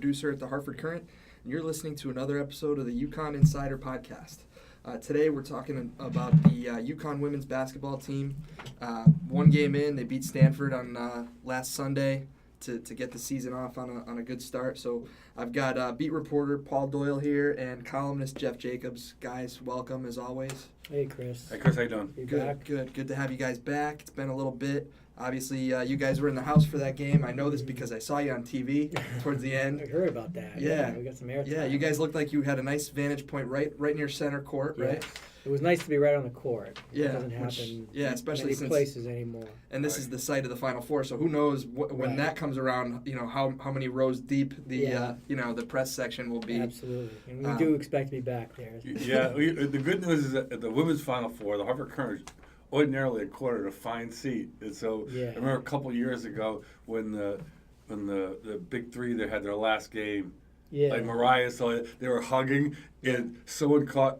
producer at the Hartford Current, and you're listening to another episode of the UConn Insider Podcast. Today we're talking about the UConn women's basketball team. One game in, they beat Stanford on last Sunday to get the season off on a good start. So I've got beat reporter Paul Doyle here and columnist Jeff Jacobs. Guys, welcome as always. Hey, Chris. Hey, Chris, how you doing? Good to have you guys back. It's been a little bit. Obviously, you guys were in the house for that game. I know this because I saw you on TV towards the end. I heard about that. Yeah. We got some airtime. Yeah, you guys looked like you had a nice vantage point right near center court, yeah. right? It was nice to be right on the court. Yeah, It doesn't happen especially many since places anymore. And this is the site of the Final Four, so who knows when that comes around, how many rows deep the press section will be. Absolutely, and we do expect to be back there. Yeah, the good news is that at the women's Final Four, the Hartford Current ordinarily accorded a fine seat. And so I remember a couple years ago when the Big Three they had their last game, like Mariah, so they were hugging, and someone caught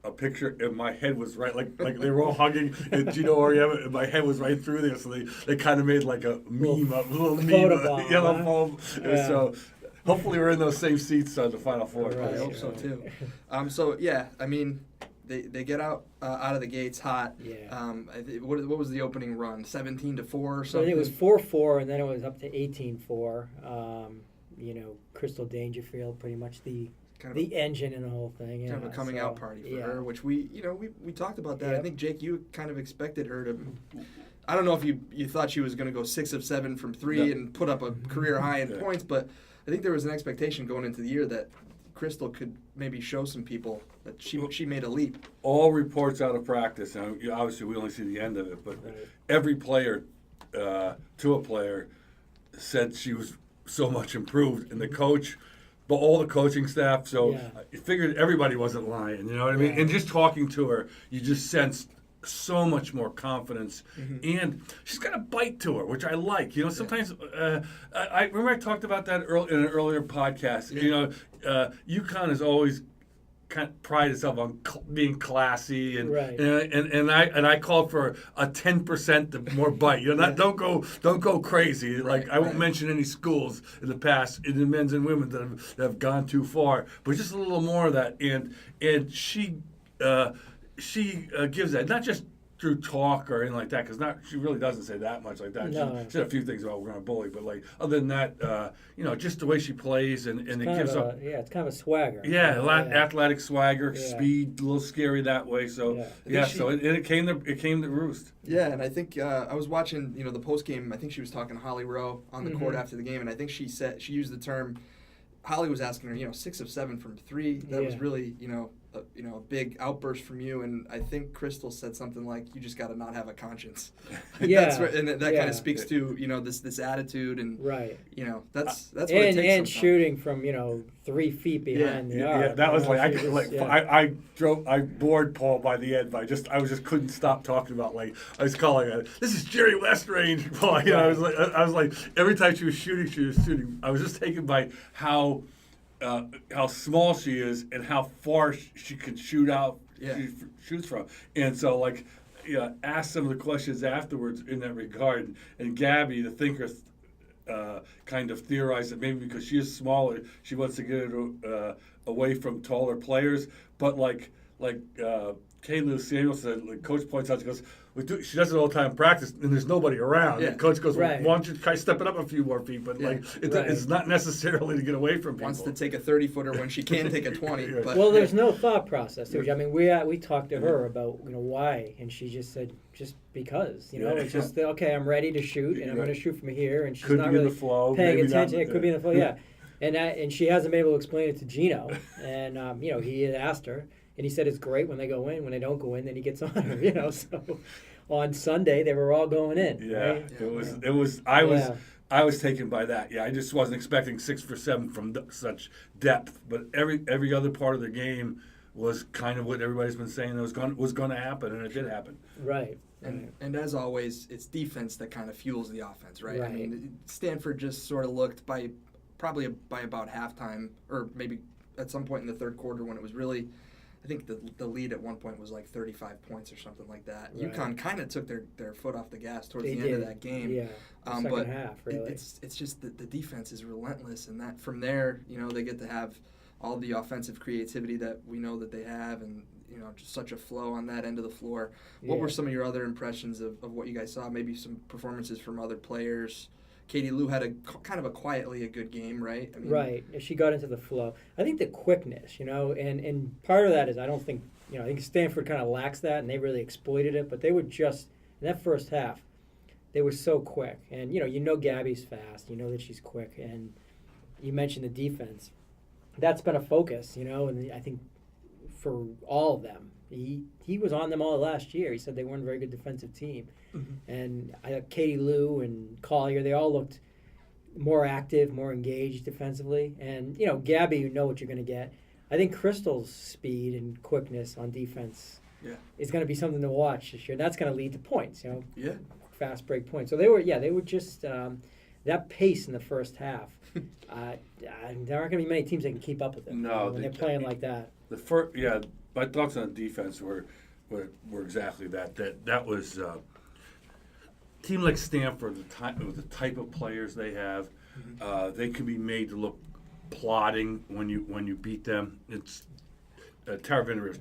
a picture, and my head was right, like they were all hugging, and Oriema, and my head was right through there, so they kind of made like a meme, yellow foam. Yeah. So hopefully we're in those same seats on the Final Four. Right, I hope so too. They get out of the gates hot. Yeah. What was the opening run? 17-4 or So something? it was 4-4, and then it was up to 18-4. Crystal Dangerfield, pretty much the engine in the whole thing. Kind of a coming out party for her, which we talked about that. Yep. I think, Jake, you kind of expected her to. I don't know if you thought she was going to go 6 of 7 from 3 and put up a career high in points, but I think there was an expectation going into the year that Crystal could maybe show some people that she made a leap. All reports out of practice, and obviously we only see the end of it, but every player to a player said she was so much improved, and the coach, but all the coaching staff. So I figured everybody wasn't lying. You know what I mean? And just talking to her, you just sensed so much more confidence, and she's got a bite to her, which I like. Sometimes I remember I talked about that in an earlier podcast. UConn has always kind of pride itself on being classy, and I called for a 10% more bite. Don't go crazy. I won't mention any schools in the past, in the men's and women that have gone too far, but just a little more of that. And she gives that, not just through talk or anything like that, because she really doesn't say that much like that. No. She said a few things about we're going to bully, but other than that, just the way she plays and it gives up. Yeah, it's kind of a swagger. Yeah, athletic swagger, speed, a little scary that way. So so it came to roost. Yeah, and I think I was watching the post game. I think she was talking to Holly Rowe on the court after the game, and I think she used the term. Holly was asking her, 6 of 7 from 3. That was really a big outburst from you, and I think Crystal said something like, "You just got to not have a conscience." That kind of speaks to this attitude, and that's what it takes and shooting from 3 feet behind the arc. Yeah, that was I bored Paul by the end. I couldn't stop talking about I was calling it, this is Jerry West range, Paul. I was like every time she was shooting. I was just taken by how small she is and how far she could shoot out. She shoots from, and so asked some of the questions afterwards in that regard. And Gabby, the thinker, kind of theorized that maybe because she is smaller, she wants to get it away from taller players. But Kayla Samuel said, Coach points out, she goes, she does it all the time in practice, and there's nobody around. Yeah. And Coach goes, why don't you try stepping up a few more feet? But it's not necessarily to get away from people. Wants to take a 30-footer when she can take a 20. But well, there's no thought process. I mean, we talked to her about why, and she just said just because. It's just okay. I'm ready to shoot, and I'm going to shoot from here, and she's not really paying attention. It could be in the flow, and she hasn't been able to explain it to Gino, and he had asked her. And he said it's great when they go in. When they don't go in, then he gets on her. So on Sunday they were all going in. Yeah, right? It was. I was taken by that. Yeah, I just wasn't expecting 6 for 7 from such depth. But every other part of the game was kind of what everybody's been saying was going to happen, and it did happen. Right. And as always, it's defense that kind of fuels the offense, right? I mean, Stanford just sort of looked probably by about halftime, or maybe at some point in the third quarter when it was really I think the lead at one point was like 35 points or something like that. Right. UConn kind of took their foot off the gas towards They the end of did. that game. Yeah, second but half, really. it's just the defense is relentless, and that from there, they get to have all the offensive creativity that we know that they have, and just such a flow on that end of the floor. What were some of your other impressions of what you guys saw? Maybe some performances from other players. Katie Lou had a kind of quietly a good game, right? I mean, right. She got into the flow. I think the quickness, and part of that is I think Stanford kind of lacks that, and they really exploited it. But they were just in that first half, they were so quick, and Gabby's fast. You know that she's quick, and you mentioned the defense. That's been a focus, and I think for all of them. He was on them all last year. He said they weren't a very good defensive team. Mm-hmm. And Katie Lou and Collier, they all looked more active, more engaged defensively. And, Gabby, you know what you're going to get. I think Crystal's speed and quickness on defense is going to be something to watch this year. That's going to lead to points, fast break points. So they were just that pace in the first half. There aren't going to be many teams that can keep up with it when they're playing like that. My thoughts on defense were exactly that. That was a team like Stanford, the type of players they have. Mm-hmm. They can be made to look plodding when you beat them. It's Tara Vinner,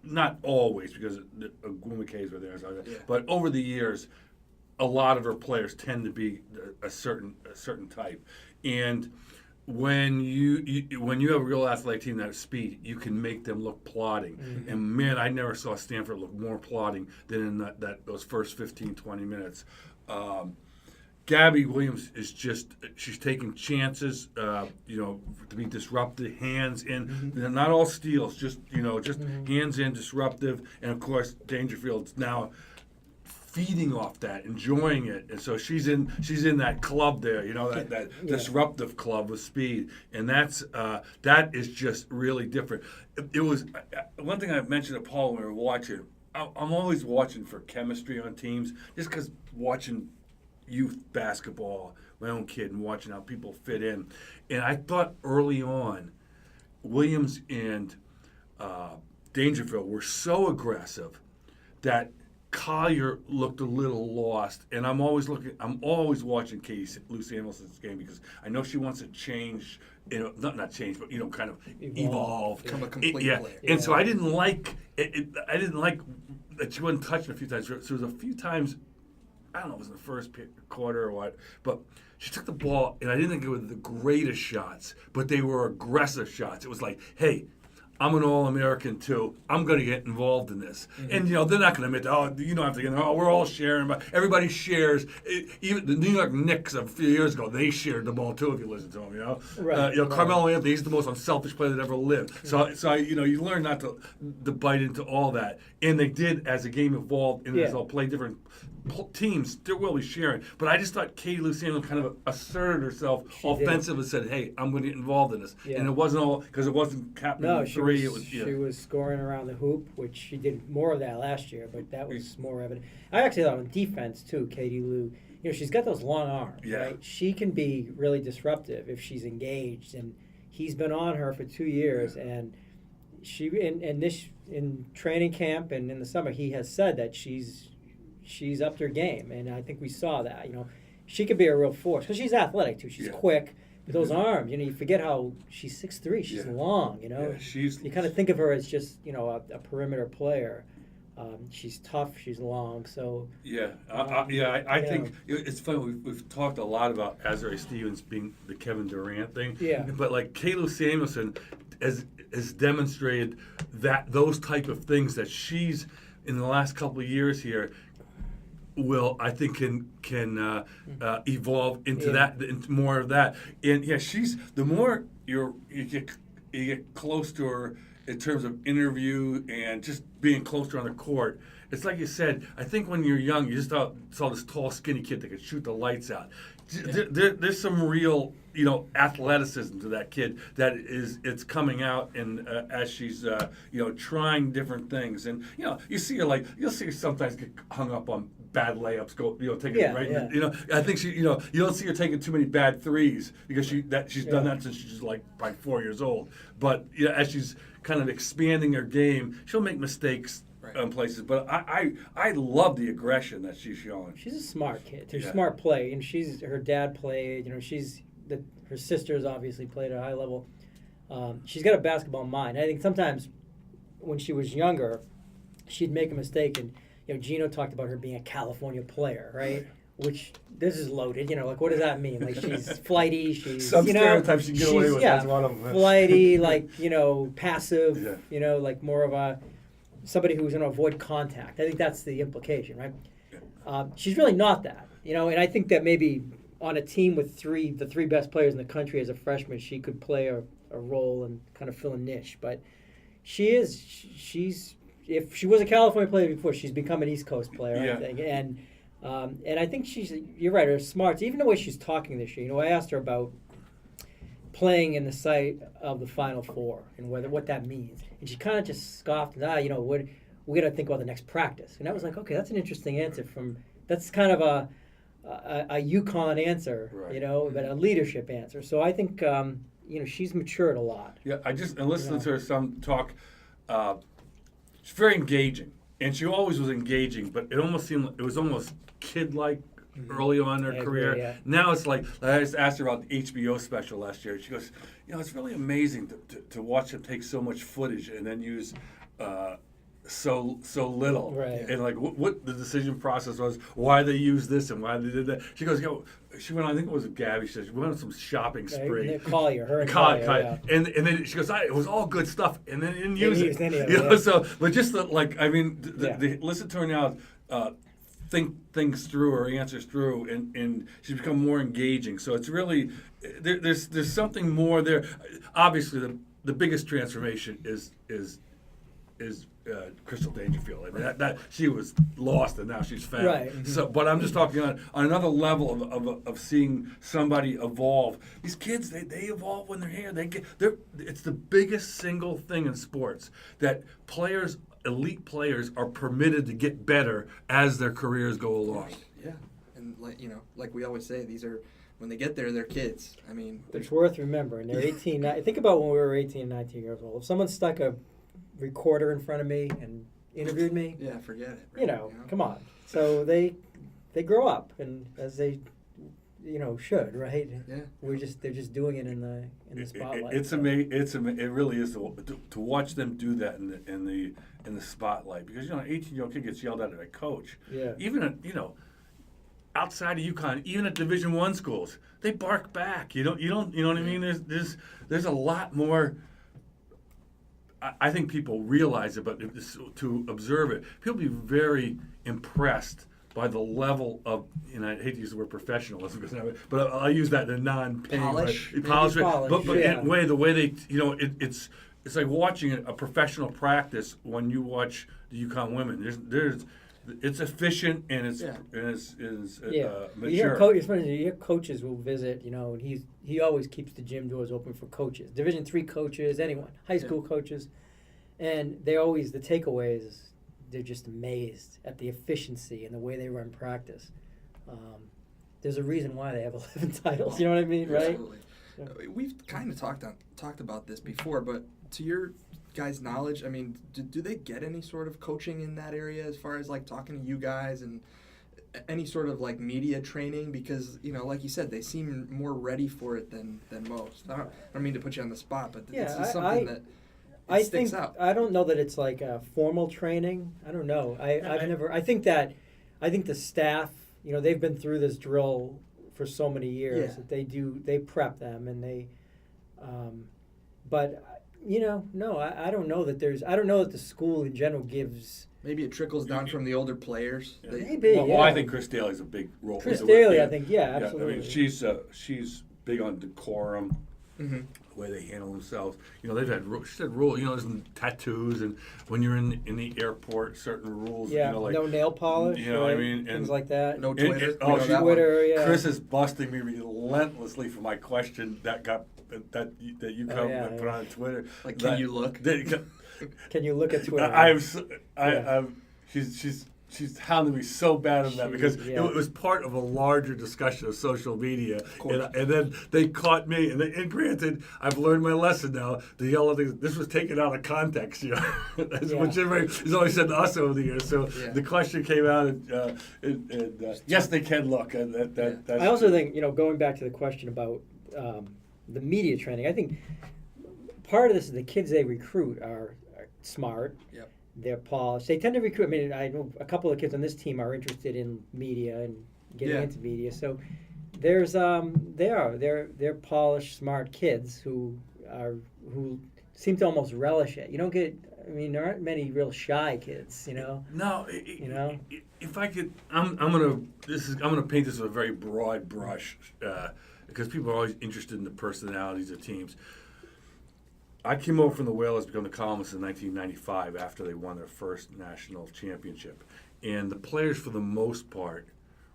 not always because Gwen McKay's were there, but over the years, a lot of her players tend to be a certain type, and when you have a real athletic team that has speed, you can make them look plodding. Mm-hmm. And man, I never saw Stanford look more plodding than in those first 15, 20 minutes. Gabby Williams she's taking chances, to be disruptive, hands in. Mm-hmm. They're not all steals, just mm-hmm. hands in, disruptive. And of course, Dangerfield's now feeding off that, enjoying it, and so she's in that club there, that disruptive club with speed, and that is just really different. It was one thing I mentioned to Paul when we were watching. I'm always watching for chemistry on teams, just because watching youth basketball, my own kid, and watching how people fit in, and I thought early on, Williams and Dangerfield were so aggressive that Collier looked a little lost, and I'm always watching Katie Lou Samuelson's game because I know she wants to change, not change, but kind of evolve, become a complete player. And so I didn't like it. I didn't like that she wasn't touching a few times. So there was a few times, I don't know if it was in the first quarter or what, but she took the ball, and I didn't think it was the greatest shots, but they were aggressive shots. It was like, hey, I'm an All-American too. I'm going to get involved in this. Mm-hmm. And, they're not going to admit, you don't have to get involved. We're all sharing. But everybody shares. Even the New York Knicks a few years ago, they shared the ball too if you listen to them, Right. Carmelo Anthony, he's the most unselfish player that ever lived. Mm-hmm. So you learn not to bite into all that. And they did as the game evolved and as they'll play different teams, they're really sharing. But I just thought Katie Lou Samuel kind of asserted herself offensive and said, hey, I'm going to get involved in this. Yeah. And it wasn't all because it wasn't happening three. She was scoring around the hoop, which she did more of that last year, but that was more evident. I actually thought on defense, too, Katie Lou, she's got those long arms, right? She can be really disruptive if she's engaged, and he's been on her for 2 years, and she in training camp and in the summer, he has said that she's upped her game, and I think we saw that. She could be a real force because she's athletic too. She's quick. With those arms, you forget how she's 6'3". She's long, you kind of think of her as just, a perimeter player. She's tough. She's long. So I think it's funny. We've talked a lot about Azurá Stevens being the Kevin Durant thing. Yeah. But like Katie Samuelson has demonstrated that those type of things that she's in the last couple of years here will, I think, can evolve into that, into more of that. And she's the more you get close to her in terms of interview and just being close to her on the court. It's like you said. I think when you're young, you just saw this tall, skinny kid that could shoot the lights out. There's some real, athleticism to that kid that it's coming out, and as she's, trying different things, and you see her you'll see her sometimes get hung up on bad layups, taking it right. Yeah. I think she, you don't see her taking too many bad threes because she's done that since she's like 4 years old. But as she's kind of expanding her game, she'll make mistakes in places. But I love the aggression that she's showing. She's a smart kid. She's a smart play, and her dad played. Her sisters obviously played at a high level. She's got a basketball mind. I think sometimes when she was younger, she'd make a mistake, and Gino talked about her being a California player, right? Which this is loaded. Like what does that mean? Like she's flighty. She's some stereotypes you can get away with. That's one of them. Flighty, like passive. Like more of somebody who's going to avoid contact. I think that's the implication, right? She's really not that. And I think that maybe on a team with the three best players in the country as a freshman, she could play a role and kind of fill a niche. But she's if she was a California player before, she's become an East Coast player, I think. And I think you're right, her smarts, even the way she's talking this year. I asked her about playing in the sight of the Final Four and what that means. And she kind of just scoffed, we got to think about the next practice. And I was like, okay, that's an interesting answer that's kind of a UConn answer, right. But a leadership answer. So I think, she's matured a lot. Yeah, I just listened to her some talk. She's very engaging, and she always was engaging, but it almost seemed it was almost kid-like early on in her career. Agree, yeah. Now it's like, I just asked her about the HBO special last year. She goes, it's really amazing to watch them take so much footage and then use so little. Right. And like what the decision process was, why they used this and why they did that. She goes, she went on, I think it was with Gabby, she said, she went on some shopping spree. And Collier. And then she goes, it was all good stuff, and then didn't use it. Any of it, So, but just listen to her now, think things through or answers through, and she's become more engaging. So it's really, there's something more there. Obviously, the biggest transformation is Crystal Dangerfield. I mean, that she was lost and now she's found. Right. Mm-hmm. So, but I'm just talking on another level of seeing somebody evolve. These kids, they evolve when they're here. It's the biggest single thing in sports that elite players are permitted to get better as their careers go along. Yeah, and like we always say, these are. When they get there, they're kids. I mean, it's worth remembering. They're 18. Think about when we were 18, 19 years old. If someone stuck a recorder in front of me and interviewed me, forget it. Right? Come on. So they grow up, and as they should, right? Yeah. They're just doing it in the spotlight. It's amazing. It really is to watch them do that in the spotlight, because 18-year-old kid gets yelled at by a coach. Yeah. Even at outside of UConn, even at Division I schools, they bark back. You know what I mean? There's a lot more. I think people realize it, but to observe it, people be very impressed by the level of, I hate to use the word professionalism, but I'll use that in a non-pain polish. Polish. But yeah. in the way they, it's like watching a professional practice when you watch the UConn women. It's efficient and it's mature. It's funny. You hear coaches will visit, and he always keeps the gym doors open for coaches, Division III coaches, anyone, high school coaches, and the takeaway is they're just amazed at the efficiency and the way they run practice. There's a reason why they have 11 titles. You know what I mean, right? Absolutely. Yeah. We've kind of talked about this before, but to your guys' knowledge, I mean, do they get any sort of coaching in that area as far as like talking to you guys and any sort of like media training? Because like you said, they seem more ready for it than most. I don't mean to put you on the spot, but this is something that sticks out. I don't know that it's like a formal training. I don't know. I think the staff, they've been through this drill for so many years that they prep them and they, but. No, I don't know that I don't know that the school in general gives. Maybe it trickles down from the older players. Yeah. Maybe. Well, I think Chris Daly's a big role. Chris Daly, I think, absolutely. I mean, she's big on decorum, mm-hmm. the way they handle themselves. They've had she said rule. There's tattoos, and when you're in the airport, certain rules. Yeah, no nail polish. What I mean, and things like that. No Twitter. Twitter. Yeah. Chris is busting me relentlessly for my question that you put on Twitter. Like, can you look? Can you look at Twitter? She's she's hounding me so bad on that because yeah. it was part of a larger discussion of social media, and then they caught me. And granted, I've learned my lesson now. The yellow thing, this was taken out of context, you know, which is always said to us over the years. So the question came out, and yes, they can look. That's I also think, you know, going back to the question about the media training, I think part of this is the kids they recruit are smart. Yep. They're polished. They tend to recruit. I mean, I know a couple of kids on this team are interested in media and getting into media. So there's they're polished, smart kids who seem to almost relish it. You don't get. I mean, there aren't many real shy kids. You know. No. You know. If I could, I'm gonna paint this with a very broad brush because people are always interested in the personalities of teams. I came over from the Whalers to become the Columnist in 1995 after they won their first national championship, and the players, for the most part,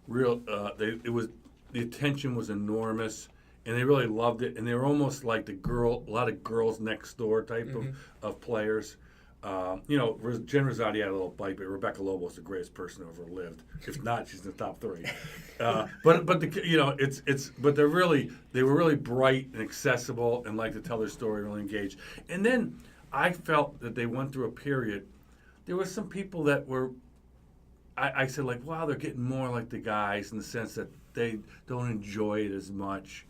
the attention was enormous, and they really loved it, and they were almost like a lot of girls next door type of players. You know, Jen Rosati had a little bite, but Rebecca Lobo is the greatest person who ever lived. If not, she's in the top 3. But they were really bright and accessible and liked to tell their story, really engaged. And then I felt that they went through a period. There were some people that were, I said like, wow, they're getting more like the guys in the sense that they don't enjoy it as much.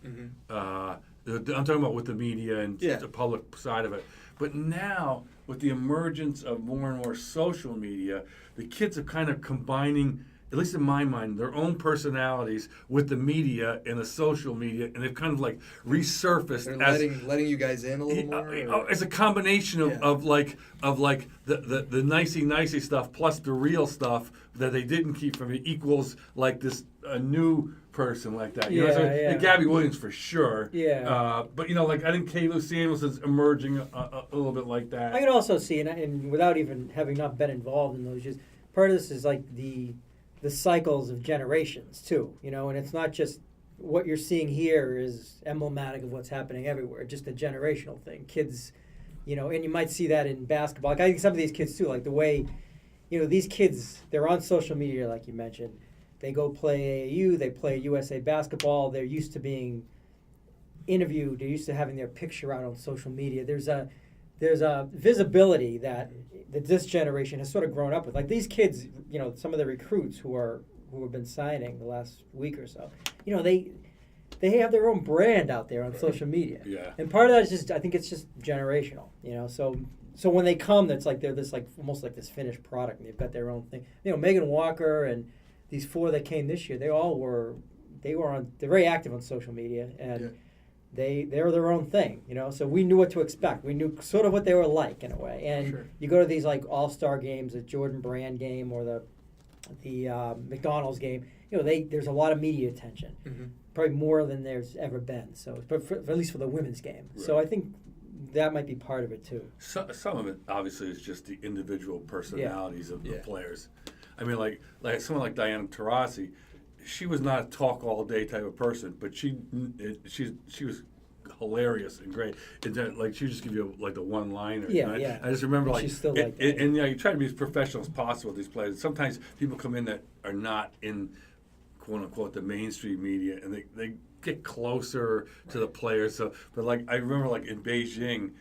I'm talking about with the media and the public side of it. But now, with the emergence of more and more social media, the kids are kind of combining, at least in my mind, their own personalities with the media and the social media, and they've kind of like resurfaced. They're letting you guys in a little more? As a combination of the nicey stuff plus the real stuff that they didn't keep from it equals like this a new person like that. You know, and Gabby Williams for sure. But you know, like I think Kay Lou Samuelson's emerging a little bit like that. I can also see, and without even having not been involved in those, just part of this is like the cycles of generations too. You know, and it's not just what you're seeing here is emblematic of what's happening everywhere. Just a generational thing. Kids, you know, and you might see that in basketball. Like I think some of these kids too, like the way, you know, these kids, they're on social media, like you mentioned. They go play AAU, they play USA basketball. They're used to being interviewed. They're used to having their picture out on social media. There's a visibility that this generation has sort of grown up with. Like these kids, you know, some of the recruits who have been signing the last week or so, you know, they have their own brand out there on social media. Yeah. And part of that is just, I think it's just generational, you know. So when they come, that's like they're this like almost like this finished product, and they've got their own thing. You know, Megan Walker and these 4 that came this year, they're very active on social media, and they're their own thing, you know. So we knew what to expect. We knew sort of what they were like in a way. And you go to these like all-star games, the Jordan Brand game or the McDonald's game. You know, there's a lot of media attention, probably more than there's ever been. So, but at least for the women's game. Right. So I think that might be part of it too. Some of it obviously is just the individual personalities of the players. I mean, like someone like Diana Taurasi, she was not a talk all day type of person, but she was hilarious and great. Like she would just give you like the one liner. I just remember like she's still like that. And you try to be as professional as possible with these players. Sometimes people come in that are not in quote unquote the mainstream media, and they get closer to the players. So, but like I remember like in Beijing.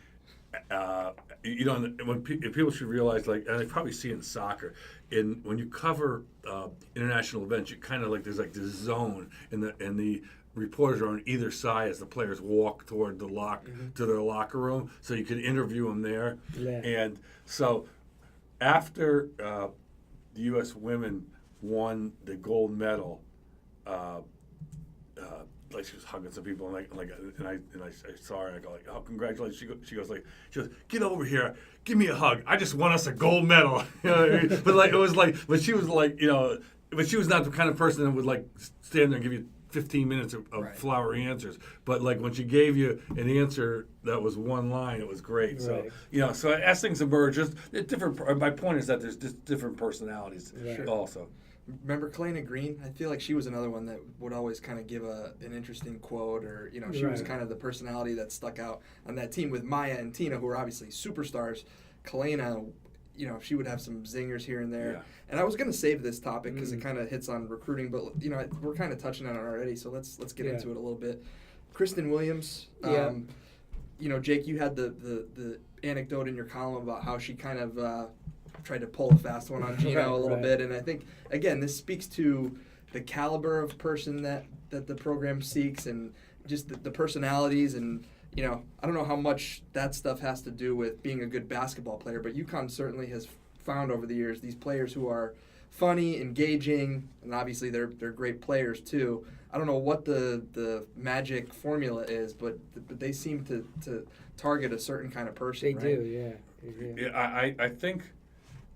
You know, when people should realize, like, and they probably see it in soccer, when you cover international events, you kind of like there's like this zone, and the reporters are on either side as the players walk toward to their locker room, so you can interview them there. And so after the U.S. women won the gold medal. Like she was hugging some people, and I saw her, and I go like, "Oh, congratulations!" She goes, "Get over here, give me a hug. I just won us a gold medal." You know what I mean? But like it was like, but she was like, you know, but she was not the kind of person that would like stand there and give you 15 minutes of flowery answers. But like when she gave you an answer that was one line, it was great. Right. So you know, so as things emerge, just different. My point is that there's just different personalities also. Remember Kalena Green? I feel like she was another one that would always kind of give an interesting quote, or you know, she was kind of the personality that stuck out on that team with Maya and Tina, who were obviously superstars. Kalena, she would have some zingers here and there. Yeah. And I was going to save this topic because it kind of hits on recruiting, but we're kind of touching on it already, so let's get into it a little bit. Kristen Williams, Jake, you had the anecdote in your column about how she kind of tried to pull a fast one on Gino a little bit, and I think again this speaks to the caliber of person that the program seeks, and just the personalities, and I don't know how much that stuff has to do with being a good basketball player, but UConn certainly has found over the years these players who are funny, engaging, and obviously they're great players too. I don't know what the magic formula is, but they seem to target a certain kind of person. They right? do, yeah. They do. Yeah, I think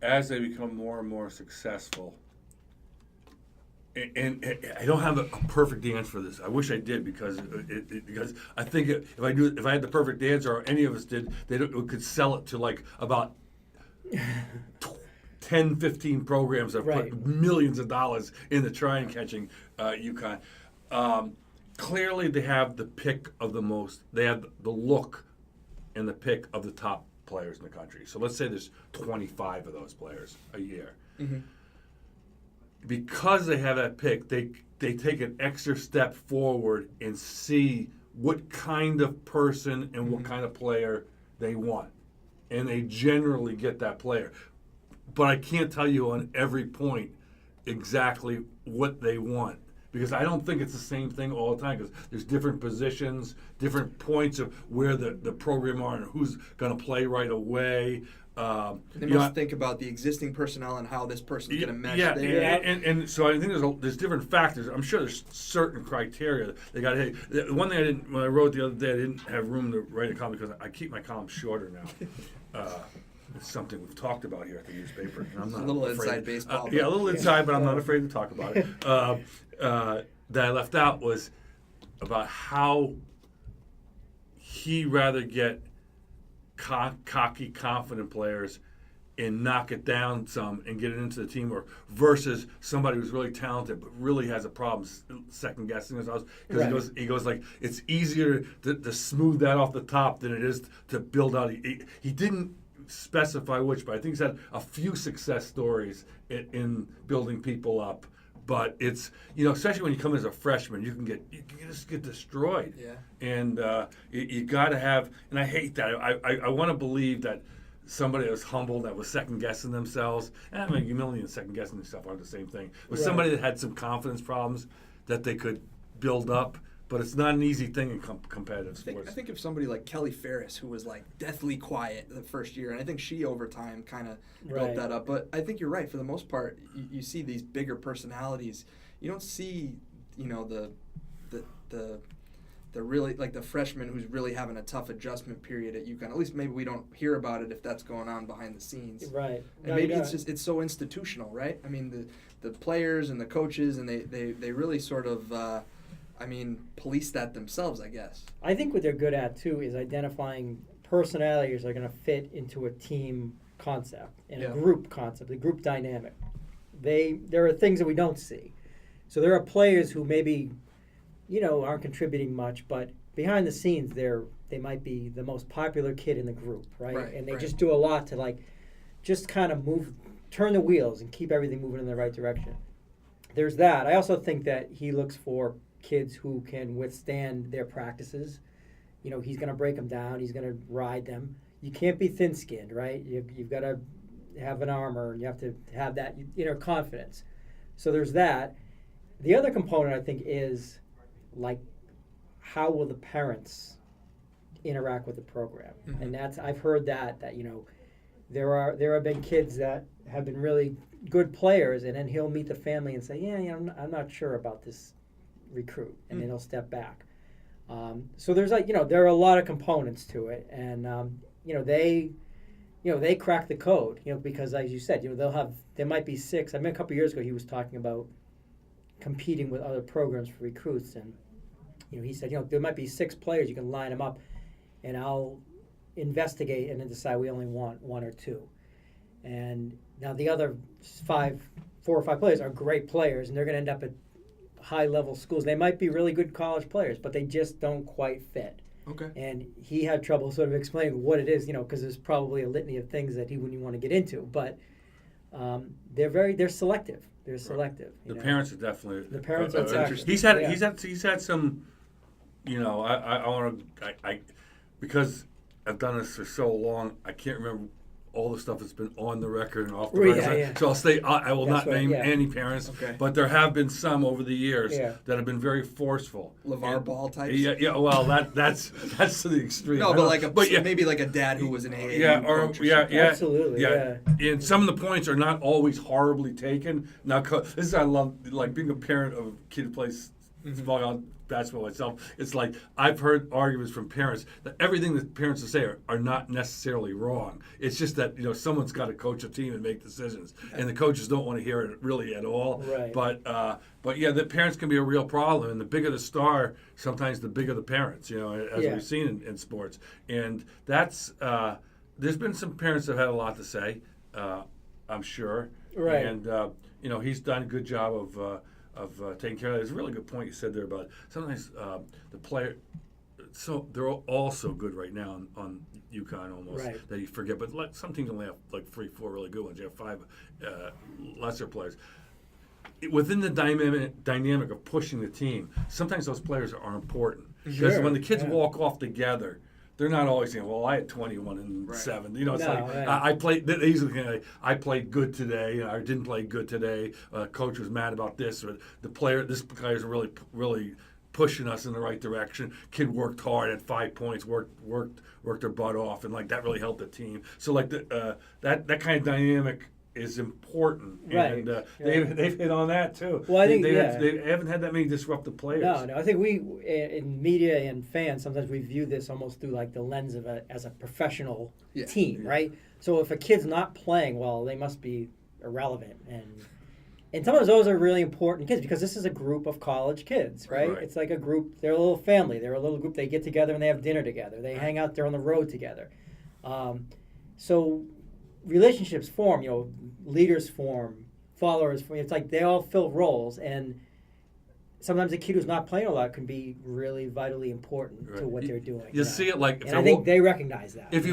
as they become more and more successful, and I don't have a perfect answer for this. I wish I did because I think if I had the perfect answer, or any of us did, we could sell it to like about 10, 15 programs that put millions of dollars into trying catching UConn. Clearly, they have the pick of the most. They have the look and the pick of the top players in the country. So let's say there's 25 of those players a year. Mm-hmm. Because they have that pick, they take an extra step forward and see what kind of person and what kind of player they want. And they generally get that player. But I can't tell you on every point exactly what they want, because I don't think it's the same thing all the time, because there's different positions, different points of where the program are and who's going to play right away. They must think about the existing personnel and how this person's going to mesh there. Yeah, and so I think there's different factors. I'm sure there's certain criteria they got. Hey, one thing when I wrote the other day, I didn't have room to write a column because I keep my columns shorter now. It's something we've talked about here at the newspaper. And I'm not a little afraid, inside baseball. a little inside, but I'm not afraid to talk about it. That I left out was about how he rather get cocky, confident players and knock it down some and get it into the team, or versus somebody who's really talented but really has a problem second guessing himself, because he goes like, it's easier to smooth that off the top than it is to build out. He didn't specify which, but I think he's had a few success stories in building people up. But it's, especially when you come in as a freshman, you can just get destroyed. Yeah. And you got to have, and I hate that. I want to believe that somebody that was humble, that was second guessing themselves. I mean, humility and second guessing themselves aren't the same thing. But somebody that had some confidence problems that they could build up. But it's not an easy thing in competitive sports. I think of somebody like Kelly Ferris, who was like deathly quiet the first year, and I think she over time kind of built that up. But I think you're right. For the most part, you see these bigger personalities. You don't see, the really, like, the freshman who's really having a tough adjustment period at UConn. At least maybe we don't hear about it if that's going on behind the scenes. Right. And maybe it's so institutional, right? I mean, the players and the coaches, and they really sort of. Police that themselves, I guess. I think what they're good at, too, is identifying personalities that are going to fit into a team concept and a group concept, a group dynamic. There are things that we don't see. So there are players who maybe, aren't contributing much, but behind the scenes, they might be the most popular kid in the group, right? And they just do a lot to, just kind of turn the wheels and keep everything moving in the right direction. There's that. I also think that he looks for kids who can withstand their practices. He's going to break them down. He's going to ride them. You can't be thin-skinned, right? You've got to have an armor, and you have to have that inner confidence. So there's that. The other component, I think, is how will the parents interact with the program? Mm-hmm. And I've heard that there have been kids that have been really good players, and then he'll meet the family and say, I'm not sure about this recruit, and then he'll step back. So there's there are a lot of components to it, and they crack the code, because as you said, there might be 6. I mean, a couple of years ago he was talking about competing with other programs for recruits, and he said, there might be 6 players, you can line them up, and I'll investigate and then decide we only want 1 or 2. And now the other 4 or 5 players are great players, and they're going to end up at high-level schools. They might be really good college players, but they just don't quite fit. Okay. And he had trouble sort of explaining what it is, because there's probably a litany of things that he wouldn't want to get into. But they're selective. They're selective. The parents are definitely. The parents are interesting. He's had some. I want to because I've done this for so long. I can't remember all the stuff that's been on the record and off the record. Yeah. So I'll stay. I will That's not right, name any parents, but there have been some over the years that have been very forceful. LeVar Ball types. Yeah. Well, that's to the extreme. No, but maybe like a dad who was an AA. Absolutely. Yeah. And some of the points are not always horribly taken. Now, this is I love like being a parent of a kid who plays basketball myself. It's like I've heard arguments from parents that everything that parents will say are not necessarily wrong. It's just that someone's got to coach a team and make decisions, and the coaches don't want to hear it really at all. Right. But yeah, the parents can be a real problem, and the bigger the star, sometimes the bigger the parents. As we've seen in sports, and that's there's been some parents that have had a lot to say. I'm sure. Right. And he's done a good job of taking care of that. There's a really good point you said there about sometimes the player. So they're all so good right now on UConn almost that you forget. But some teams only have like 3-4 really good ones. You have 5 lesser players. Within the dynamic of pushing the team, sometimes those players are important because when the kids walk off together. They're not always saying, "Well, I had 21 and 7." It's I played. I played good today. I didn't play good today. Coach was mad about this, or this player's really pushing us in the right direction. Kid worked hard at 5 points, worked their butt off, and like that really helped the team. So like that kind of dynamic is important, and they've hit on that too. Well, I think they haven't had that many disruptive players. No. I think we in media and fans sometimes we view this almost through like the lens of as a professional team, right? So if a kid's not playing well, they must be irrelevant, and some of those are really important kids because this is a group of college kids, right? It's like a group. They're a little family. They're a little group. They get together and they have dinner together. They hang out there on the road together. So relationships form, leaders form, followers form. It's like they all fill roles, and sometimes a kid who's not playing a lot can be really vitally important to what they're doing. You see it like, and I think they recognize that. If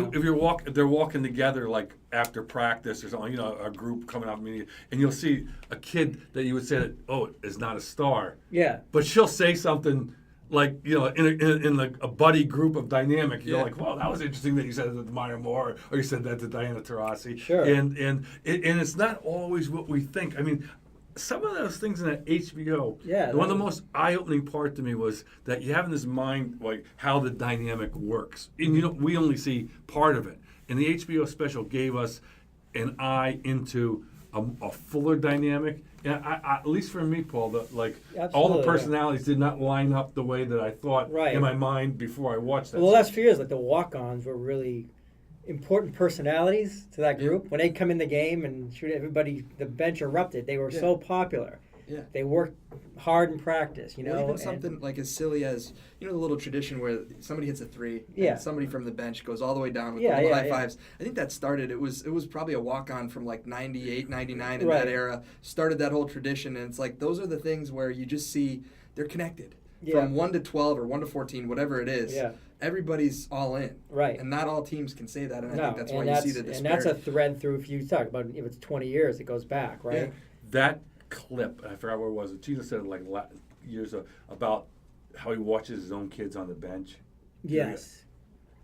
they're walking together like after practice or something, a group coming out meeting, and you'll see a kid that you would say that is not a star. Yeah. But she'll say something. Like in a buddy group of dynamic, you're like, well, that was interesting that you said that to Maya Moore, or you said that to Diana Taurasi. Sure. And it's not always what we think. I mean, some of those things in that HBO. Yeah. One of the most eye-opening part to me was that you have in this mind like how the dynamic works, and we only see part of it. And the HBO special gave us an eye into a fuller dynamic. And at least for me, Paul, all the personalities did not line up the way that I thought in my mind before I watched that. Well, the last few years, like the walk-ons were really important personalities to that group. When they come in the game and shoot everybody, the bench erupted. They were so popular. Yeah. They worked hard in practice, Well, even something like as silly as, the little tradition where somebody hits a 3 and somebody from the bench goes all the way down with the high fives. I think that started, it was probably a walk-on from like 98, 99 in that era, started that whole tradition. And it's like those are the things where you just see they're connected. From 1 to 12 or 1 to 14, whatever it is. Yeah. Everybody's all in. Right. And not all teams can say that. And I think that's why you see the disparity. And that's a thread through, if you talk about if it's 20 years, it goes back, right? Yeah. That clip, I forgot where it was. Jesus said it like years ago about how he watches his own kids on the bench. Yes.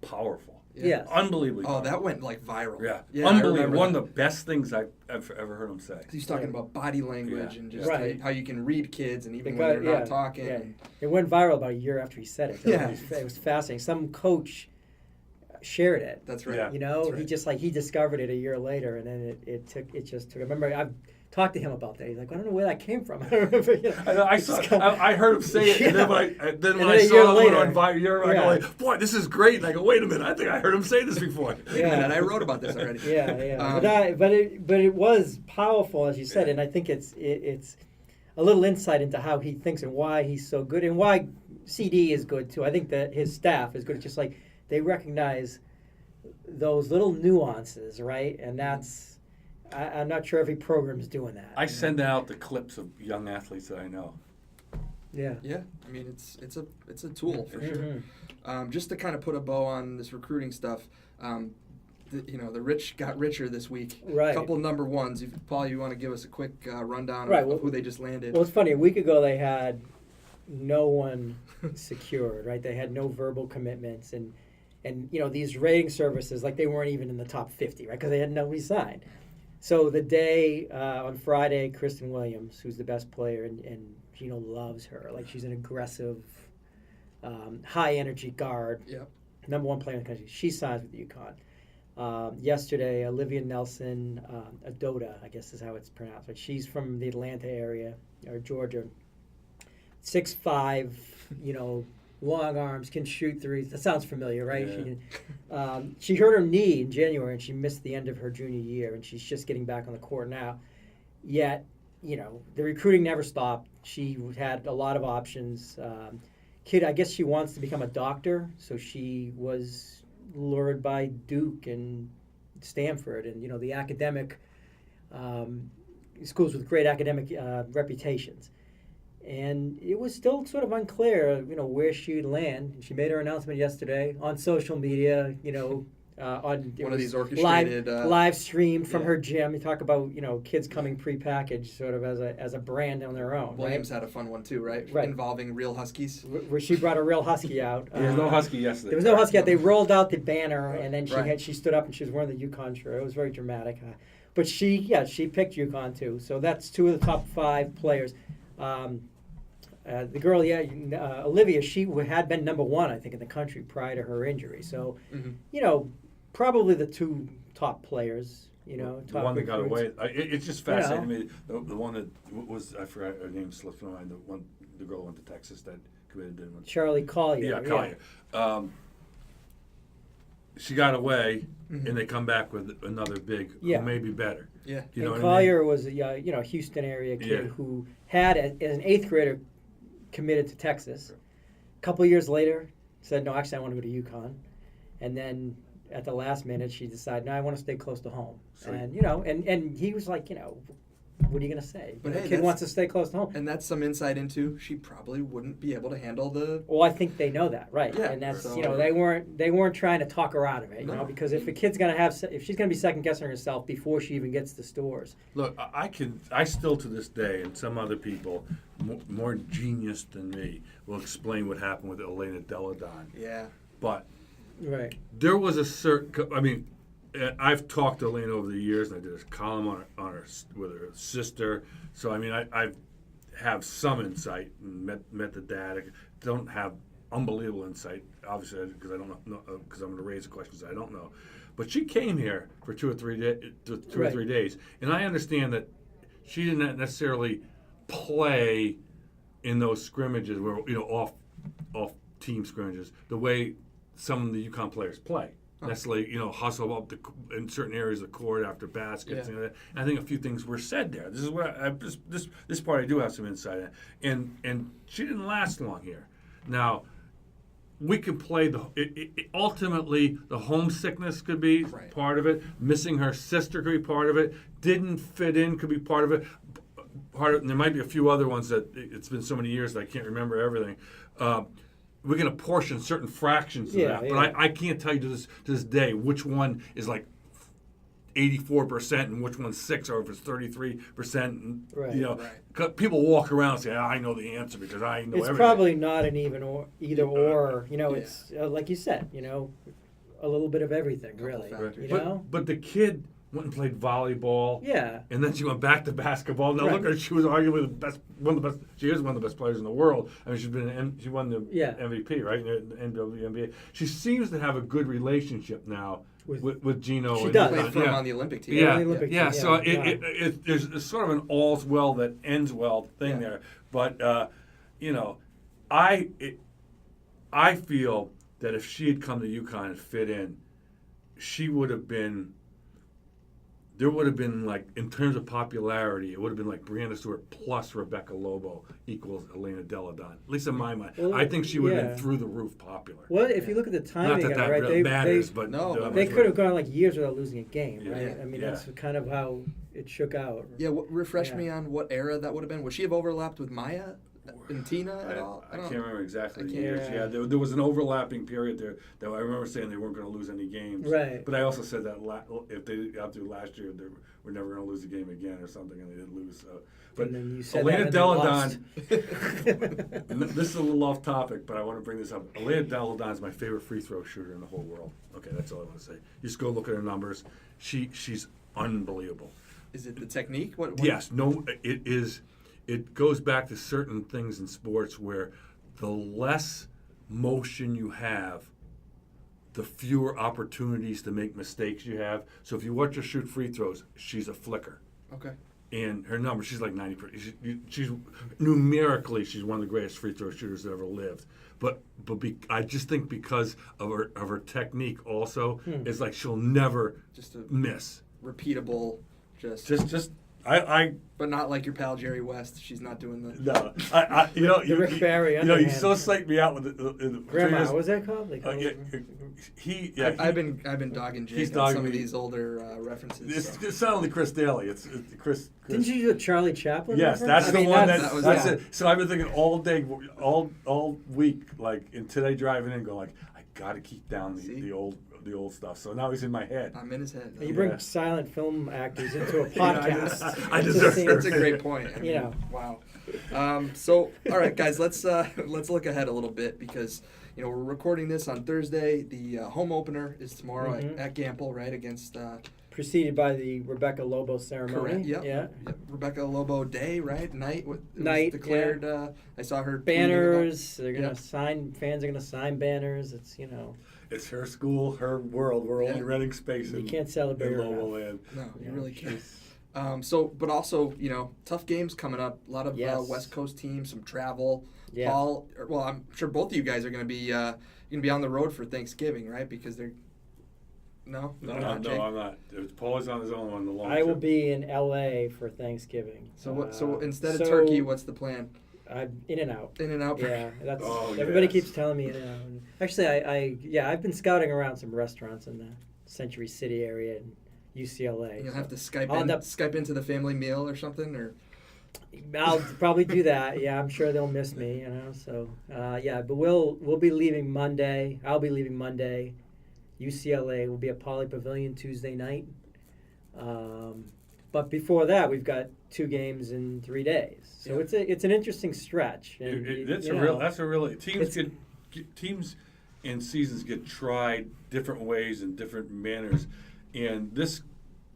Powerful. Yes. Unbelievably powerful. That went like viral. Yeah. Unbelievable. One of the best things I've ever heard him say. He's talking about body language and just how you can read kids and even when they're not talking. Yeah. It went viral about a year after he said it. It was fascinating. Some coach shared it. That's right. That's right. He discovered it a year later, and then it took. I remember I've talked to him about that. He's like, I don't know where that came from. I don't remember. I heard him say it, and then when I saw it on viral, I go like, boy, this is great. And I go, wait a minute, I think I heard him say this before. Wait a minute, I wrote about this already. But it was powerful, as you said, and I think it's a little insight into how he thinks and why he's so good and why CD is good too. I think that his staff is good. It's just like they recognize those little nuances, right? And that's. I'm not sure every program's doing that. I send out the clips of young athletes that I know. Yeah. Yeah. I mean, it's a tool for sure. Just to kind of put a bow on this recruiting stuff. The rich got richer this week. Right. A couple number ones. Paul, you want to give us a quick rundown of who they just landed? Well, it's funny. A week ago, they had no one secured, right? They had no verbal commitments. And these rating services, like they weren't even in the top 50, right? Because they had nobody signed. So the day on Friday, Kristen Williams, who's the best player, and Gino loves her. Like she's an aggressive, high-energy guard. Yep. Number one player in the country. She signs with UConn. Yesterday, Olivia Nelson, Adoda, I guess is how it's pronounced. But she's from the Atlanta area, or Georgia. 6'5", long arms, can shoot threes. That sounds familiar, right? Yeah. She hurt her knee in January, and she missed the end of her junior year, and she's just getting back on the court now. Yet, the recruiting never stopped. She had a lot of options. Kid, I guess she wants to become a doctor, so she was lured by Duke and Stanford and the academic schools with great academic reputations, and it was still sort of unclear where she'd land. And she made her announcement yesterday on social media, on one of these orchestrated live streamed from her gym. You talk about kids coming prepackaged sort of as a brand on their own. Williams had a fun one too, right? Involving real Huskies. Where she brought a real Husky out. There was no Husky yesterday. There was no Husky. They rolled out the banner, and then she stood up and she was wearing the UConn shirt. It was very dramatic. But she picked UConn too. So that's two of the top 5 players. The girl, Olivia, she had been number 1, I think, in the country prior to her injury. So, probably the 2 top players. The top one that got recruits. away. It's just fascinating to me. The one that was, I forgot her name, slipped my mind. The girl went to Texas that committed to Charlie Collier. Yeah, Collier. She got away, and they come back with another big, who may be better. Yeah. And Collier was a Houston area kid who had, as an 8th grader, committed to Texas. A couple of years later, said, no, actually, I want to go to UConn. And then at the last minute, she decided, no, I want to stay close to home. Sweet. And and he was like, what are you going to say? But the kid wants to stay close to home. And that's some insight into she probably wouldn't be able to handle the... Well, I think they know that, right? Yeah. And that's, they weren't trying to talk her out of it, because if a kid's going to if she's going to be second-guessing herself before she even gets to stores. Look, I still to this day, and some other people more genius than me will explain what happened with Elena Deladon. Yeah. But there was a certain, I've talked to Elena over the years, and I did a column on her with her sister. So I have some insight and met the dad. I don't have unbelievable insight, obviously, because I don't know, because I'm going to raise the questions I don't know. But she came here for 2 or 3 days, and I understand that she didn't necessarily play in those scrimmages where off team scrimmages the way some of the UConn players play. Necessarily, hustle up in certain areas of the court after baskets and that. And I think a few things were said there. This is what this part I do have some insight in. And she didn't last long here. Now, we can play ultimately the homesickness could be part of it. Missing her sister could be part of it. Didn't fit in could be part of it. And there might be a few other ones that it's been so many years that I can't remember everything. We can apportion certain fractions to that, but I can't tell you to this day which one is like 84% and which one's 6, or if it's 33%. People walk around and say, I know the answer because I know everything. It's probably not an either or. It's like you said, a little bit of everything, really. But the kid went and played volleyball. Yeah. And then she went back to basketball. Now look at her; she was arguably one of the best. She is one of the best players in the world. She won the MVP, right? In the NWNBA. She seems to have a good relationship now with Gino. She does. Played for him on the Olympic team. Yeah. So there's sort of an all's well that ends well thing there. But I feel that if she had come to UConn and fit in, she would have been. There would have been, like, in terms of popularity, it would have been like Brianna Stewart plus Rebecca Lobo equals Elena Deladon. At least in my mind. Well, I think she would have been through the roof popular. Well, if you look at the timing of it, right? Really matters, but they could have gone like years without losing a game, right? Yeah. That's kind of how it shook out. Yeah, refresh me on what era that would have been. Would she have overlapped with Maya in Tina at all? I can't remember exactly the can't- years. Yeah, there was an overlapping period there that I remember saying they weren't going to lose any games. Right. But I also said that if they got through last year, they were never going to lose a game again or something, and they did lose. But And then you said Elena that and Deladon, this is a little off topic, but I want to bring this up. Elena Deladon is my favorite free throw shooter in the whole world. Okay, that's all I want to say. You just go look at her numbers. She's unbelievable. Is it the technique? What? Yes. No, it is. It goes back to certain things in sports where the less motion you have, the fewer opportunities to make mistakes you have. So if you watch her shoot free throws, she's a flicker. Okay. And her number, she's like 90%. She's numerically, she's one of the greatest free throw shooters that ever lived. But I just think because of her technique also, it's like she'll never miss. Repeatable, but not like your pal Jerry West. She's not doing the. No, the Rick Barry. You so psyched me out with the Grandma. What was that called? I've been dogging Jake on some of these older references. It's not only Chris Daly. It's Chris. Didn't you do a Charlie Chaplin? Yes, reference? that's the one. That's yeah. it. So I've been thinking all day, all week, like, and today driving in, go like, I got to keep down the old stuff. So now he's in my head. I'm in his head. You bring silent film actors into a podcast. I deserve it. That's a great point. I mean, Yeah. Wow. So, all right, guys, let's look ahead a little bit because we're recording this on Thursday. The home opener is tomorrow at Gamble, right, against. Preceded by the Rebecca Lobo ceremony. Correct. Yep. Yeah. Yep. Rebecca Lobo Day, right? Night. It was declared. Yeah. I saw her. Banners. They're gonna sign. Fans are gonna sign banners. It's her school, her world. We're only renting space. You can't celebrate in her enough. Loboland. No, you really can't. But also, tough games coming up. A lot of West Coast teams, some travel. Yeah. Paul, I'm sure both of you guys are going to be on the road for Thanksgiving, right? Because they're. No, I'm not. Paul is on his own on the long I will trip. be in LA for Thanksgiving. So instead of turkey, what's the plan? I'm In and Out. In and Out. Yeah, that's Oh, everybody yes. keeps telling me In and Out. Actually, I've been scouting around some restaurants in the Century City area and UCLA. You'll have to Skype into the family meal or something, or. I'll probably do that. Yeah, I'm sure they'll miss me. So but we'll be leaving Monday. I'll be leaving Monday. UCLA will be at Poly Pavilion Tuesday night. But before that, we've got 2 games in 3 days. So it's an interesting stretch. And Teams and seasons get tried different ways and different manners, and this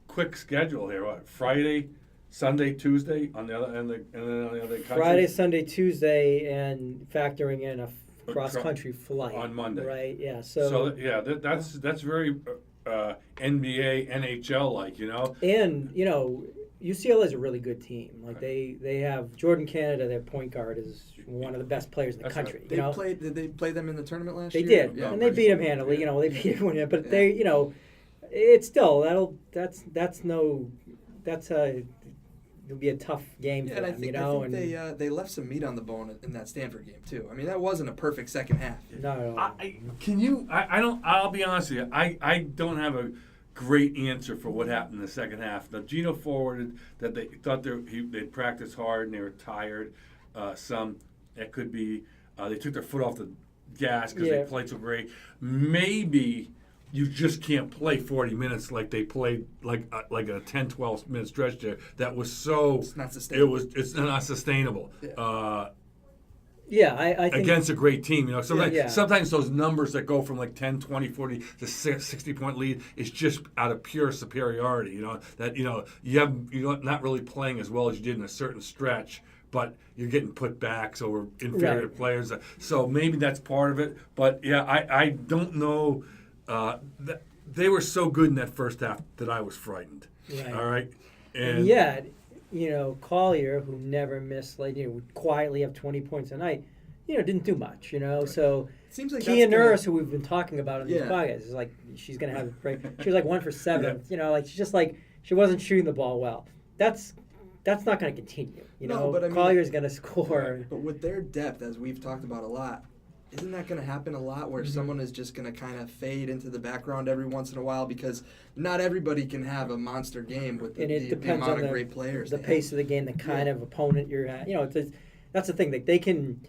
quick schedule here, Friday, Sunday, Tuesday on the other and then on the other country. Friday, Sunday, Tuesday, and factoring in a cross-country flight on Monday. Right? Yeah. That's very NBA, NHL like, And UCLA is a really good team. Like they have Jordan Canada, their point guard, is one of the best players in the country. Right. Did they play them in the tournament last year? They did, Yeah, and they beat them handily. They beat them, but they, it's still it'll be a tough game for and them. I think they left some meat on the bone in that Stanford game too. I mean, that wasn't a perfect second half. No. I'll be honest with you. I don't have a great answer for what happened in the second half. Now, Gino forwarded that they thought they'd practiced hard and they were tired. That could be they took their foot off the gas because they played so great. Maybe you just can't play 40 minutes like they played like a 10, 12 minute stretch there. That was so. It's not sustainable. It's not sustainable. Yeah. I think against a great team, sometimes those numbers that go from like 10, 20, 40 to 60 point lead is just out of pure superiority. You're not really playing as well as you did in a certain stretch, but you're getting put back, so we're inferior players. So maybe that's part of it. But I don't know. They were so good in that first half that I was frightened. Right. All right, and yet, Collier, who never missed, would quietly have 20 points a night, didn't do much. So it seems like Kia Nurse, who we've been talking about on these podcasts, is like she's gonna have a break. She was like 1 for 7. She's just like she wasn't shooting the ball well. That's not going to continue. No, but I mean, Collier's going to score. But with their depth, as we've talked about a lot, isn't that going to happen a lot where someone is just going to kind of fade into the background every once in a while because not everybody can have a monster game with the amount of great players. The pace of the game, the kind of opponent you're at. that's the thing. Like they can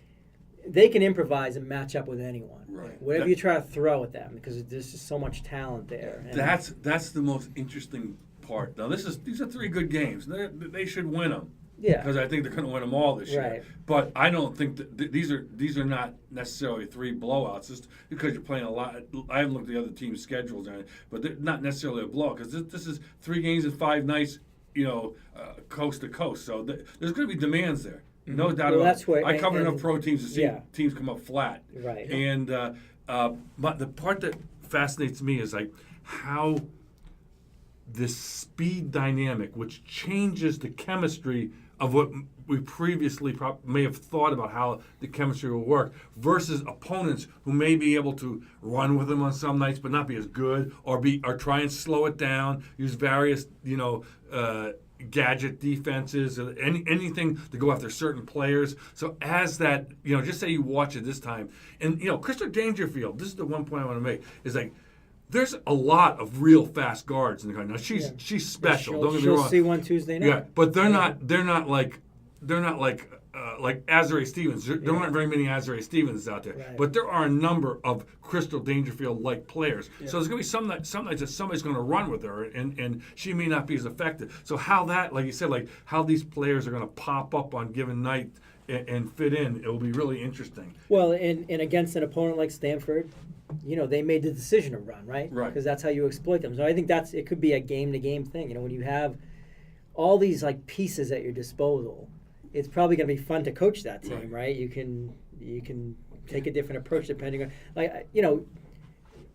improvise and match up with anyone. Right. Whatever you try to throw at them, because there's just so much talent there. And That's the most interesting part. Now these are 3 good games. They should win them. Yeah. Because I think they're going to win them all this year. Right. But I don't think that these are not necessarily 3 blowouts. Just because you're playing a lot. I haven't looked at the other teams' schedules, but they're not necessarily a blowout. Because this is 3 games in 5 nights, coast to coast. So there's going to be demands there. No doubt about it. I covered enough pro teams to see teams come up flat. Right. And but the part that fascinates me is like how this speed dynamic, which changes the chemistry of what we previously may have thought about how the chemistry will work, versus opponents who may be able to run with them on some nights but not be as good, or try and slow it down, use various gadget defenses, anything to go after certain players. So as that, just say you watch it this time, and Crystal Dangerfield, this is the one point I want to make, is like there's a lot of real fast guards in the country. Now she's special. Don't get me wrong. She'll see one Tuesday night. Yeah, but they're not like Azare Stevens. There aren't very many Azare Stevens out there, right. But there are a number of Crystal Dangerfield-like players. Yeah. So there's going to be some nights that somebody's going to run with her, and she may not be as effective. So how that, like you said, like how these players are going to pop up on given night and fit in, it will be really interesting. Well, and against an opponent like Stanford, they made the decision to run, right? Right. Because that's how you exploit them. So I think it could be a game-to-game thing. When you have all these like pieces at your disposal, it's probably going to be fun to coach that team, right? You can take a different approach depending on,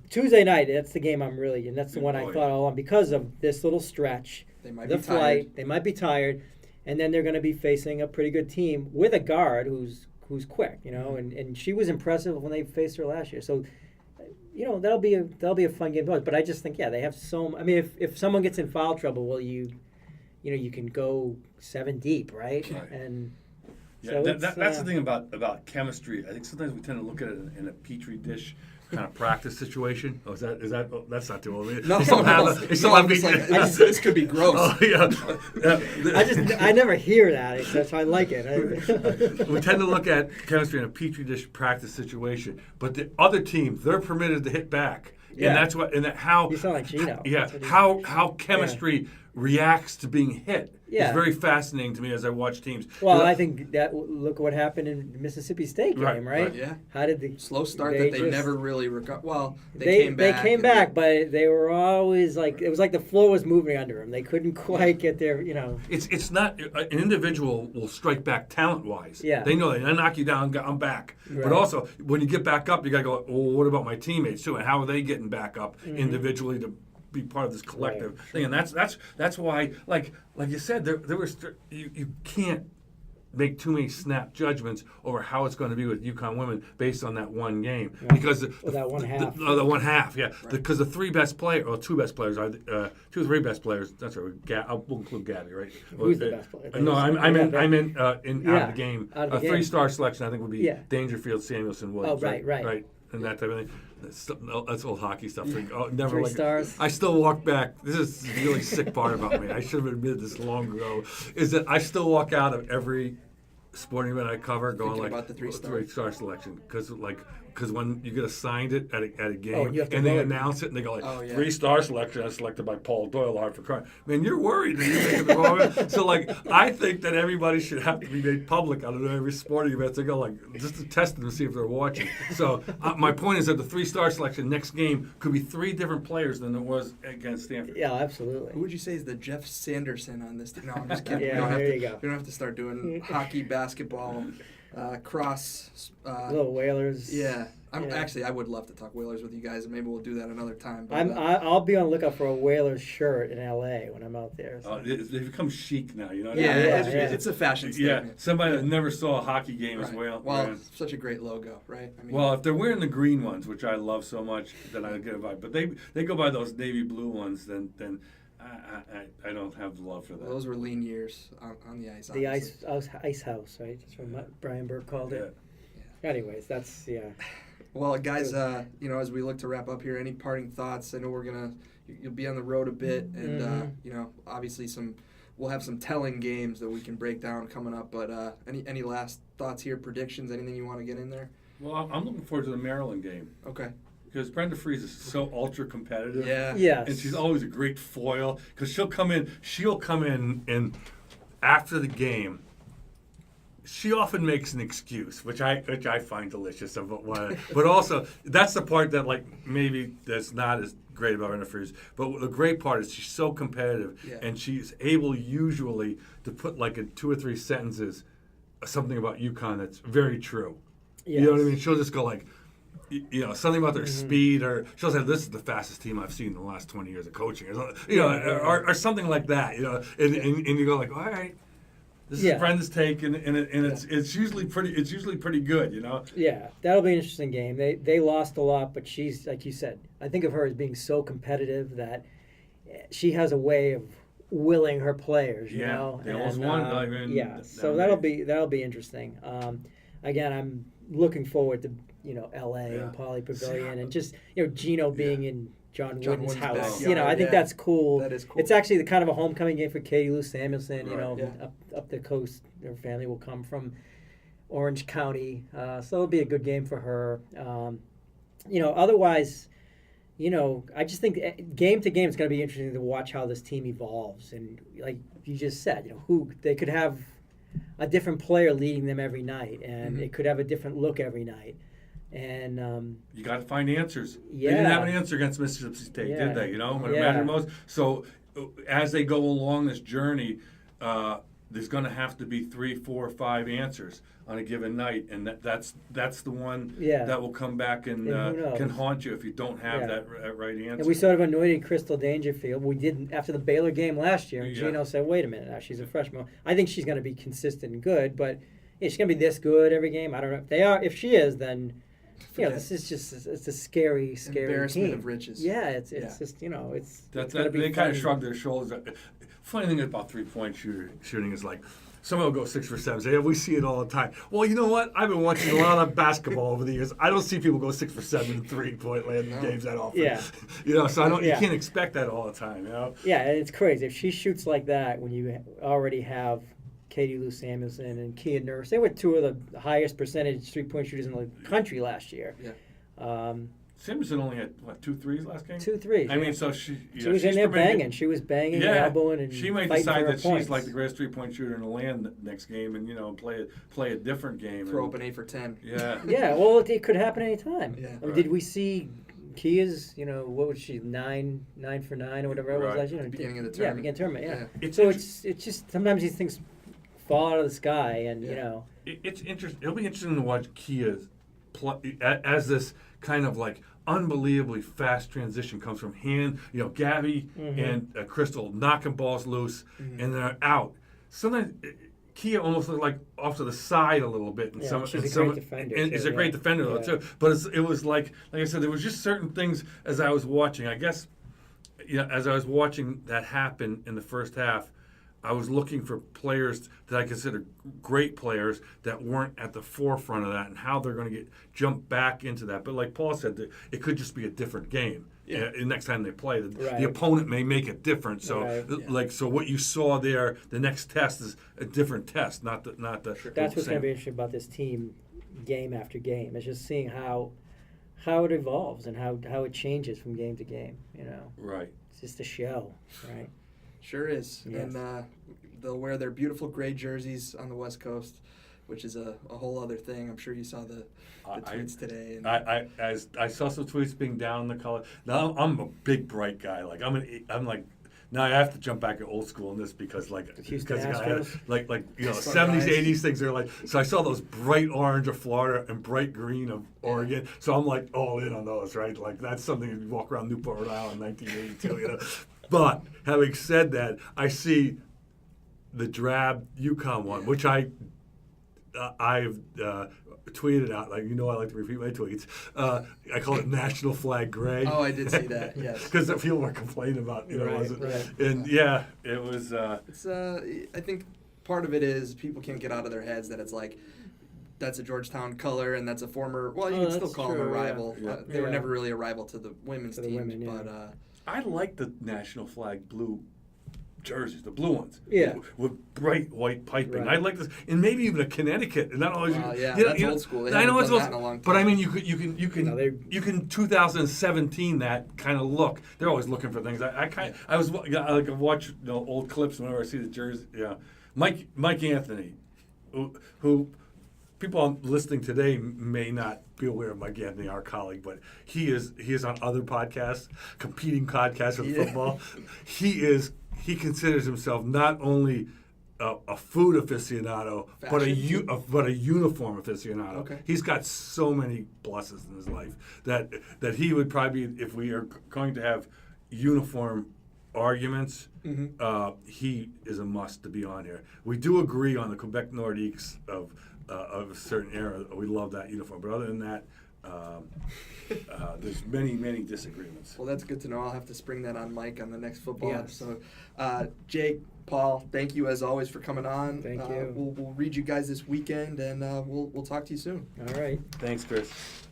Tuesday night. That's the game and that's the one I thought all on because of this little stretch. They might the be flight. tired. They might be tired, and then they're going to be facing a pretty good team with a guard who's quick, and she was impressive when they faced her last year. So, that'll be a fun game to watch. But I just think they have so. I mean, if someone gets in foul trouble, well, you can go 7 deep, right? And so that's the thing about chemistry. I think sometimes we tend to look at it in a petri dish kind of practice situation. Oh, that's not too old. No, this could be gross. Oh, yeah. I never hear that, so I like it. We tend to look at chemistry in a petri dish practice situation, but the other team, they're permitted to hit back. Yeah. And that's how you sound like Gino. Yeah, how chemistry reacts to being hit. Yeah. It's very fascinating to me as I watch teams. Well, I think look what happened in the Mississippi State game, right? Yeah. How did the slow start that they never really recovered? Well, they came back. They came back, but they were always like it was like the floor was moving under them. They couldn't quite get their, It's not an individual will strike back talent-wise. Yeah. They know I knock you down, I'm back. Right. But also when you get back up, you got to go. Well, what about my teammates too? And how are they getting back up individually to be part of this collective thing? And that's why, like you said, there was you can't make too many snap judgments over how it's going to be with UConn women based on that one game because that one half. The 1 half, yeah, because the 3 best players or 2 best players are 2 or 3 best players. That's right. We'll include Gabby, right? Who's the best player? No, I meant out of the game. Out of the game. 3-star selection, I think, would be Dangerfield, Samuelson, Williams. Oh, right. And that type of thing. That's old hockey stuff. Never 3 stars. I still walk back. This is the really sick part about me. I should have admitted this long ago. Is that I still walk out of every sporting event I cover going like about the 3-star. 3-star selection because when you get assigned it at a game and they vote. announce it and they go like 3-star selection as selected by Paul Doyle, hard for crime. Man, you're worried that you're making the wrong. So I think that everybody should have to be made public out of every sporting event. They go just to test them to see if they're watching. So my point is that the 3-star selection next game could be 3 different players than it was against Stanford. Yeah, absolutely. Who would you say is the Jeff Sanderson on this team? No, I'm just kidding. You go. We don't have to start doing hockey, basketball, cross. Little Whalers. Yeah. Actually, I would love to talk Whalers with you guys, and maybe we'll do that another time. But, I'll be on the lookout for a Whalers shirt in L.A. when I'm out there. So. They've become chic now, you know. It's a fashion statement. Yeah, somebody that never saw a hockey game as well. Well, such a great logo, right? I mean, if they're wearing the green ones, which I love so much, then I get a vibe. But they go by those navy blue ones, then I don't have the love for that. Well, those were lean years on the ice. The ice house, right? That's what Brian Burke called it. Yeah. Anyways, that's Well, guys, as we look to wrap up here, any parting thoughts? I know you'll be on the road a bit, and obviously some we'll have some telling games that we can break down coming up. But any last thoughts here, predictions, anything you want to get in there? Well, I'm looking forward to the Maryland game. Okay. Because Brenda Fries is so ultra competitive. Yeah. Yes. And she's always a great foil. Because she'll come in and after the game, she often makes an excuse, which I find delicious. But also, that's the part that maybe that's not as great about Brenda Fries. But the great part is she's so competitive, and she's able usually to put in 2 or 3 sentences something about UConn that's very true. Yes. You know what I mean? She'll just go something about their speed, or she'll say, "This is the fastest team I've seen in the last 20 years of coaching," or something like that. And you go all right. This is Brenda's take, and it's usually pretty good, Yeah, that'll be an interesting game. They lost a lot, but she's, like you said, I think of her as being so competitive that she has a way of willing her players. You know, they almost won. So that'll be interesting. Again, I'm looking forward to L.A. and Poly Pavilion, and just Gino being in John Wooden's house. Backyard, I think that's cool. That is cool. It's actually the kind of a homecoming game for Katie Lou Samuelson. Up the coast, her family will come from Orange County, so it'll be a good game for her. Otherwise, I just think game to game it's going to be interesting to watch how this team evolves. And like you just said, who they could have a different player leading them every night, and it could have a different look every night. And you got to find answers. Yeah. They didn't have an answer against Mississippi State, did they? When it mattered most. So as they go along this journey, there's going to have to be 3, 4, 5 answers on a given night, and that's the one that will come back and can haunt you if you don't have that right answer. And we sort of anointed Crystal Dangerfield. We didn't after the Baylor game last year. And Gino said, "Wait a minute, now she's a freshman." I think she's going to be consistent and good, but she's going to be this good every game. I don't know if they are. If she is, then. This is it's a scary embarrassment team. Of riches. Yeah, it's just it's. They kind of shrug their shoulders. Funny thing about 3-point shooting is somebody will go 6 for 7. Say, we see it all the time. Well, you know what? I've been watching a lot of basketball over the years. I don't see people go 6 for 7 in 3-point land games that often. Yeah. So you can't expect that all the time. Yeah, and it's crazy if she shoots like that when you already have Katie Lou Samuelson and Kia Nurse. They were 2 of the highest percentage 3-point shooters in the country last year. Yeah. Samuelson only had 2 threes last game. 2 threes. I mean, so she was in there banging. She was banging, elbowing, and she might decide that she's the greatest 3-point shooter in the land next game, and play a different game. Throw up an 8 for 10. Yeah. Yeah. Well, it could happen anytime. Yeah. Did we see Kia's? What was she 9 for 9 or whatever it was last year? Beginning of the tournament. Yeah, beginning of the tournament. Yeah. So it's just sometimes these things fall out of the sky, and it's interesting. It'll be interesting to watch Kia as this kind of unbelievably fast transition comes from Gabby and Crystal knocking balls loose, and they're out. Sometimes Kia almost looked off to the side a little bit. She's a great defender. And she's a great defender though too. But it was like I said, there was just certain things as I was watching. I guess, as I was watching that happen in the first half, I was looking for players that I consider great players that weren't at the forefront of that and how they're going to jump back into that. But like Paul said, it could just be a different game. Yeah. Next time they play, the opponent may make it different. So, so what you saw there, the next test is a different test, not the. That's what's going to be interesting about this team, game after game. It's just seeing how it evolves and how it changes from game to game. Right. It's just a show, right? Sure is. Yes. And they'll wear their beautiful gray jerseys on the West Coast, which is a whole other thing. I'm sure you saw the tweets today. And I saw some tweets being down the color. Now I'm a big bright guy. Now I have to jump back to old school in this because Houston Astros? 70s, 80s things are so I saw those bright orange of Florida and bright green of Oregon. So I'm all in on those, right? That's something you walk around Newport, Rhode Island in 1982, But having said that, I see the drab UConn one, which I've tweeted out. I like to repeat my tweets. I call it National Flag Gray. Oh, I did see that. Yes. Because people were complaining about right. And it was. It's I think part of it is people can't get out of their heads that it's that's a Georgetown color and that's a former. Well, you can still call them a rival. Yeah. They were never really a rival to the women's team, but. I like the national flag blue jerseys, the blue ones. Yeah. With bright white piping. Right. I'd like this, and maybe even a Connecticut, and not always. That's old school. They I know it's haven't old, done that in a long time. but I mean, you can 2017 that kind of look. They're always looking for things. I watch old clips whenever I see the jersey. Yeah, Mike Anthony, who people listening today may not be aware of Mike Anthony, our colleague, but he is on other podcasts, competing podcasts with football. He considers himself not only a food aficionado, but a uniform aficionado. Okay. He's got so many pluses in his life that he would probably, if we are going to have uniform arguments, he is a must to be on here. We do agree on the Quebec Nordiques of a certain era. We love that uniform, but other than that, there's many disagreements. Well, that's good to know. I'll have to spring that on Mike on the next football Yes. episode. Jake, Paul, thank you as always for coming on. Thank you. We'll read you guys this weekend, and we'll talk to you soon. All right. Thanks, Chris.